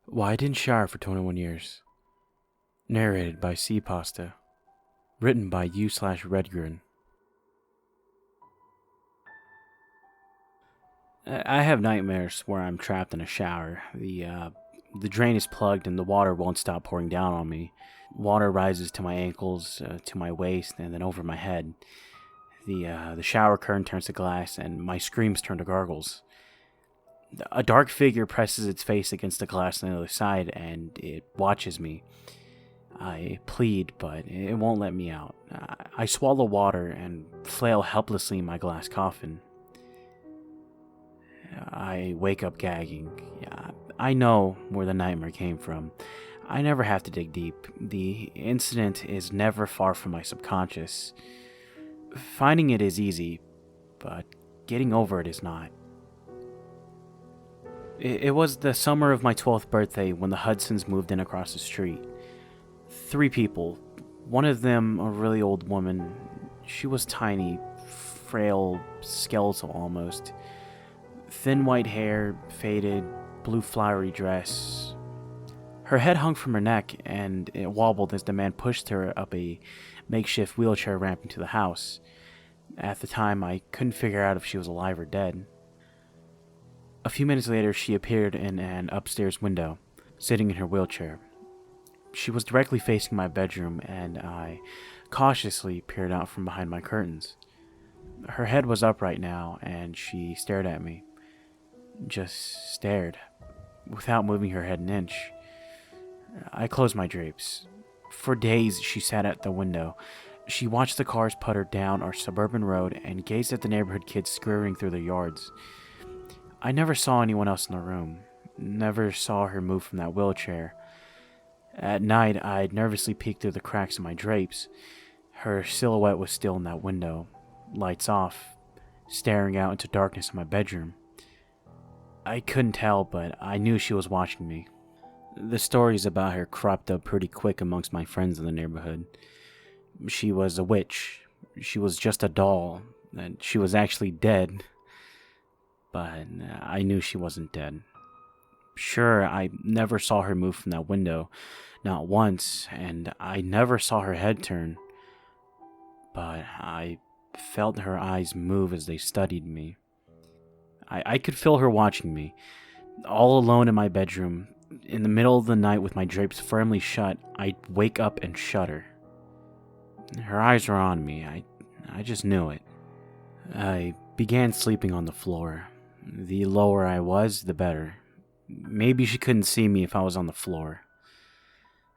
Why I Didn't Shower for 21 Years. Narrated by C Pasta. Written by U/Redgren. I have nightmares where I'm trapped in a shower. The drain is plugged and the water won't stop pouring down on me. Water rises to my ankles, to my waist, and then over my head. The shower curtain turns to glass, and my screams turn to gargles. A dark figure presses its face against the glass on the other side, and it watches me. I plead, but it won't let me out. I swallow water and flail helplessly in my glass coffin. I wake up gagging. I know where the nightmare came from. I never have to dig deep. The incident is never far from my subconscious. Finding it is easy, but getting over it is not. It was the summer of my 12th birthday when the Hudsons moved in across the street. 3 people. One of them, a really old woman. She was tiny, frail, skeletal almost. Thin white hair, faded, blue flowery dress. Her head hung from her neck, and it wobbled as the man pushed her up a makeshift wheelchair ramp into the house. At the time, I couldn't figure out if she was alive or dead. A few minutes later, she appeared in an upstairs window, sitting in her wheelchair. She was directly facing my bedroom, and I cautiously peered out from behind my curtains. Her head was upright now, and she stared at me. Just stared, without moving her head an inch. I closed my drapes. For days, she sat at the window. She watched the cars putter down our suburban road and gazed at the neighborhood kids scurrying through their yards. I never saw anyone else in the room. Never saw her move from that wheelchair. At night, I'd nervously peek through the cracks in my drapes. Her silhouette was still in that window, lights off, staring out into darkness in my bedroom. I couldn't tell, but I knew she was watching me. The stories about her cropped up pretty quick amongst my friends in the neighborhood. She was a witch. She was just a doll. And she was actually dead. But I knew she wasn't dead. Sure, I never saw her move from that window, not once, and I never saw her head turn. But I felt her eyes move as they studied me. I could feel her watching me. All alone in my bedroom, in the middle of the night with my drapes firmly shut, I'd wake up and shudder. Her eyes were on me. I just knew it. I began sleeping on the floor. The lower I was, the better. Maybe she couldn't see me if I was on the floor.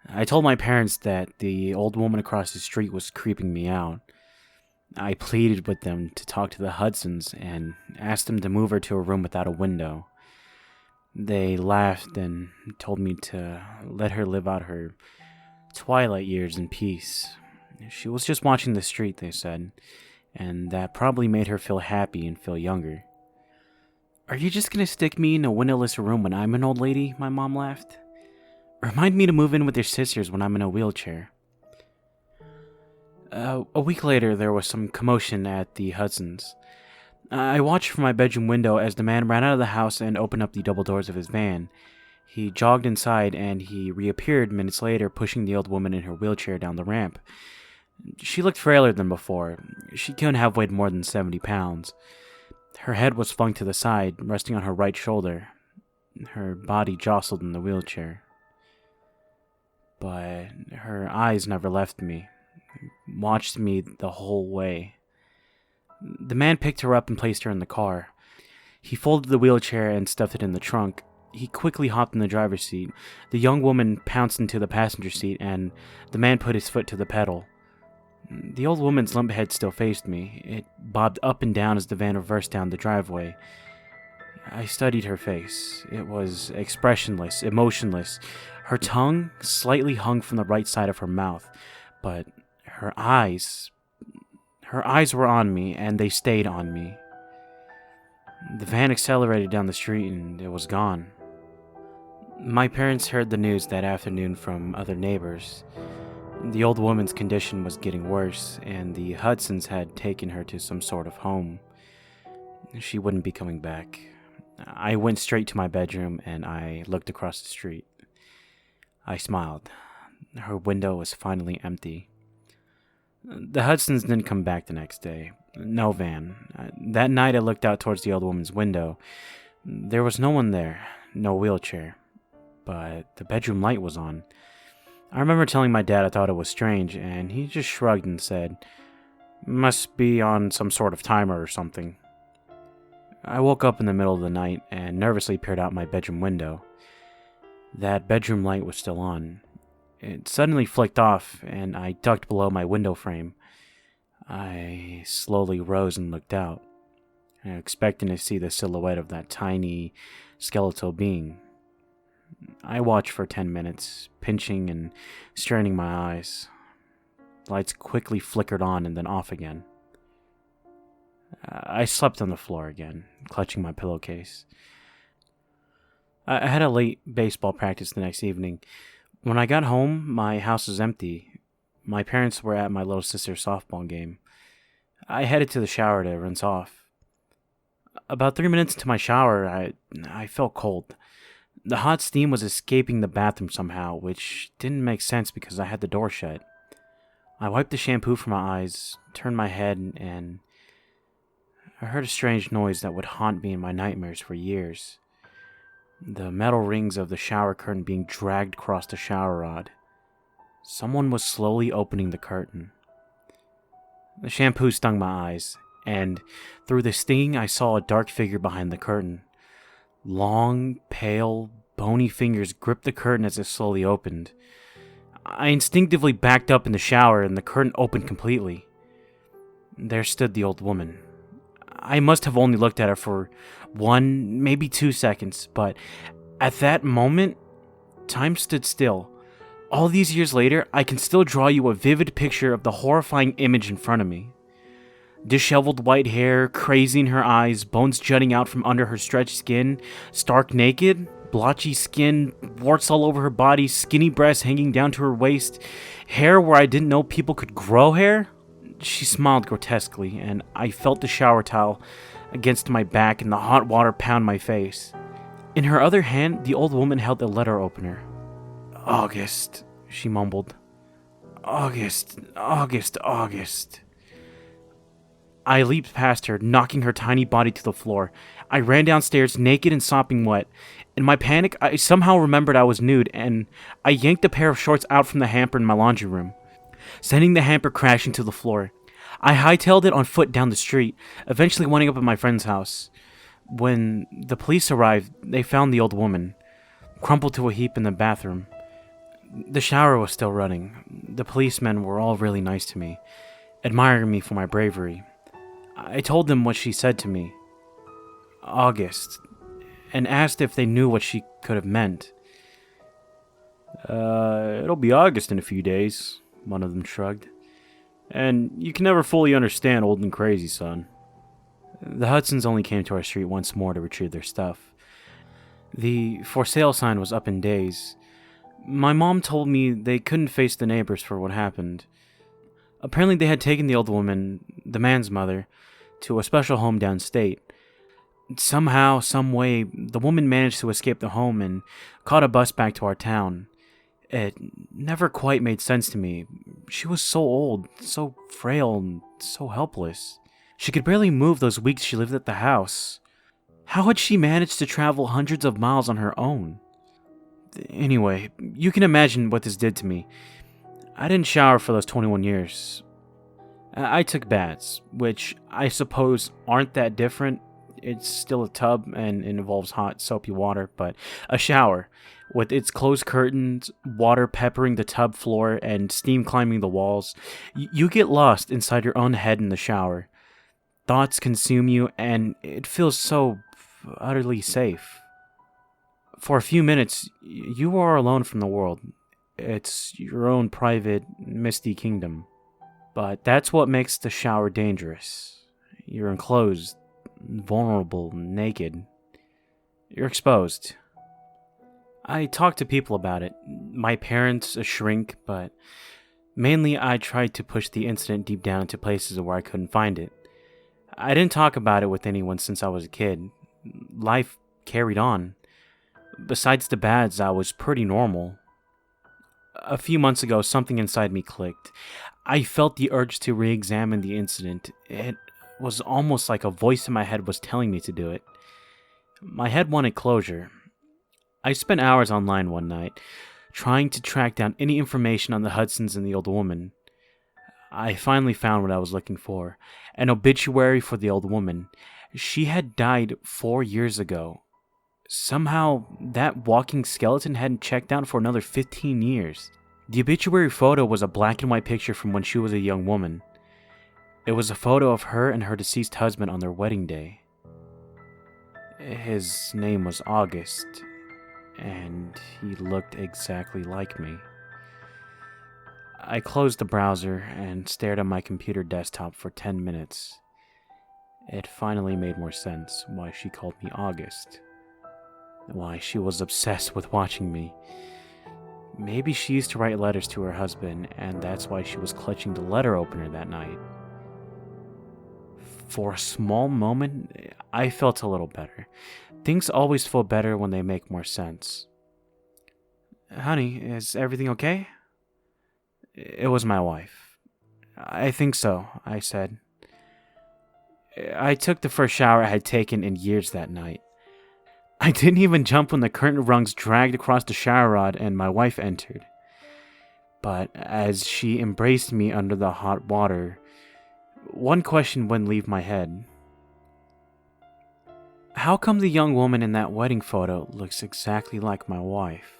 I told my parents that the old woman across the street was creeping me out. I pleaded with them to talk to the Hudsons and asked them to move her to a room without a window. They laughed and told me to let her live out her twilight years in peace. She was just watching the street, they said, and that probably made her feel happy and feel younger. "Are you just gonna stick me in a windowless room when I'm an old lady?" my mom laughed. "Remind me to move in with your sisters when I'm in a wheelchair." A week later, there was some commotion at the Hudsons. I watched from my bedroom window as the man ran out of the house and opened up the double doors of his van. He jogged inside, and he reappeared minutes later, pushing the old woman in her wheelchair down the ramp. She looked frailer than before. She couldn't have weighed more than 70 pounds. Her head was flung to the side, resting on her right shoulder. Her body jostled in the wheelchair. But her eyes never left me. Watched me the whole way. The man picked her up and placed her in the car. He folded the wheelchair and stuffed it in the trunk. He quickly hopped in the driver's seat. The young woman pounced into the passenger seat, and the man put his foot to the pedal. The old woman's limp head still faced me. It bobbed up and down as the van reversed down the driveway. I studied her face. It was expressionless, emotionless. Her tongue slightly hung from the right side of her mouth, but her eyes were on me, and they stayed on me. The van accelerated down the street, and it was gone. My parents heard the news that afternoon from other neighbors. The old woman's condition was getting worse, and the Hudsons had taken her to some sort of home. She wouldn't be coming back. I went straight to my bedroom, and I looked across the street. I smiled. Her window was finally empty. The Hudsons didn't come back the next day. No van. That night I looked out towards the old woman's window. There was no one there, no wheelchair, but the bedroom light was on. I remember telling my dad I thought it was strange, and he just shrugged and said, "Must be on some sort of timer or something." I woke up in the middle of the night and nervously peered out my bedroom window. That bedroom light was still on. It suddenly flicked off, and I ducked below my window frame. I slowly rose and looked out, expecting to see the silhouette of that tiny, skeletal being. I watched for 10 minutes, pinching and straining my eyes. Lights quickly flickered on and then off again. I slept on the floor again, clutching my pillowcase. I had a late baseball practice the next evening. When I got home, my house was empty. My parents were at my little sister's softball game. I headed to the shower to rinse off. About 3 minutes into my shower, I felt cold. The hot steam was escaping the bathroom somehow, which didn't make sense because I had the door shut. I wiped the shampoo from my eyes, turned my head, and I heard a strange noise that would haunt me in my nightmares for years. The metal rings of the shower curtain being dragged across the shower rod. Someone was slowly opening the curtain. The shampoo stung my eyes, and through the stinging I saw a dark figure behind the curtain. Long, pale, bony fingers gripped the curtain as it slowly opened. I instinctively backed up in the shower, and the curtain opened completely. There stood the old woman. I must have only looked at her for 1, maybe 2 seconds, but at that moment, time stood still. All these years later, I can still draw you a vivid picture of the horrifying image in front of me. Disheveled white hair, crazy in her eyes, bones jutting out from under her stretched skin, stark naked, blotchy skin, warts all over her body, skinny breasts hanging down to her waist, hair where I didn't know people could grow hair. She smiled grotesquely, and I felt the shower towel against my back and the hot water pound my face. In her other hand, the old woman held a letter opener. "August," she mumbled. "August, August, August." I leaped past her, knocking her tiny body to the floor. I ran downstairs, naked and sopping wet. In my panic, I somehow remembered I was nude, and I yanked a pair of shorts out from the hamper in my laundry room, sending the hamper crashing to the floor. I hightailed it on foot down the street, eventually winding up at my friend's house. When the police arrived, they found the old woman, crumpled to a heap in the bathroom. The shower was still running. The policemen were all really nice to me, admiring me for my bravery. I told them what she said to me, August, and asked if they knew what she could have meant. It'll be August in a few days," one of them shrugged. "And you can never fully understand old and crazy, son." The Hudsons only came to our street once more to retrieve their stuff. The for sale sign was up in days. My mom told me they couldn't face the neighbors for what happened. Apparently they had taken the old woman, the man's mother, to a special home downstate. Somehow, some way, the woman managed to escape the home and caught a bus back to our town. It never quite made sense to me. She was so old, so frail, and so helpless. She could barely move those weeks she lived at the house. How had she managed to travel hundreds of miles on her own? Anyway, you can imagine what this did to me. I didn't shower for those 21 years. I took baths, which I suppose aren't that different. It's still a tub and it involves hot, soapy water, but a shower with its closed curtains, water peppering the tub floor, and steam climbing the walls. You get lost inside your own head in the shower. Thoughts consume you, and it feels so utterly safe. For a few minutes, you are alone from the world. It's your own private, misty kingdom. But that's what makes the shower dangerous. You're enclosed, vulnerable, naked. You're exposed. I talked to people about it. My parents, a shrink, but mainly I tried to push the incident deep down into places where I couldn't find it. I didn't talk about it with anyone since I was a kid. Life carried on. Besides the bads, I was pretty normal. A few months ago, something inside me clicked. I felt the urge to re examine the incident. It was almost like a voice in my head was telling me to do it. My head wanted closure. I spent hours online one night, trying to track down any information on the Hudsons and the old woman. I finally found what I was looking for, an obituary for the old woman. She had died 4 years ago. Somehow, that walking skeleton hadn't checked out for another 15 years. The obituary photo was a black and white picture from when she was a young woman. It was a photo of her and her deceased husband on their wedding day. His name was August, and he looked exactly like me. I closed the browser and stared at my computer desktop for 10 minutes. It finally made more sense why she called me August. Why she was obsessed with watching me. Maybe she used to write letters to her husband, and that's why she was clutching the letter opener that night. For a small moment, I felt a little better. Things always feel better when they make more sense. Honey, is everything okay? It was my wife. I think so, I said. I took the first shower I had taken in years that night. I didn't even jump when the curtain rungs dragged across the shower rod and my wife entered. But as she embraced me under the hot water, one question wouldn't leave my head. How come the young woman in that wedding photo looks exactly like my wife?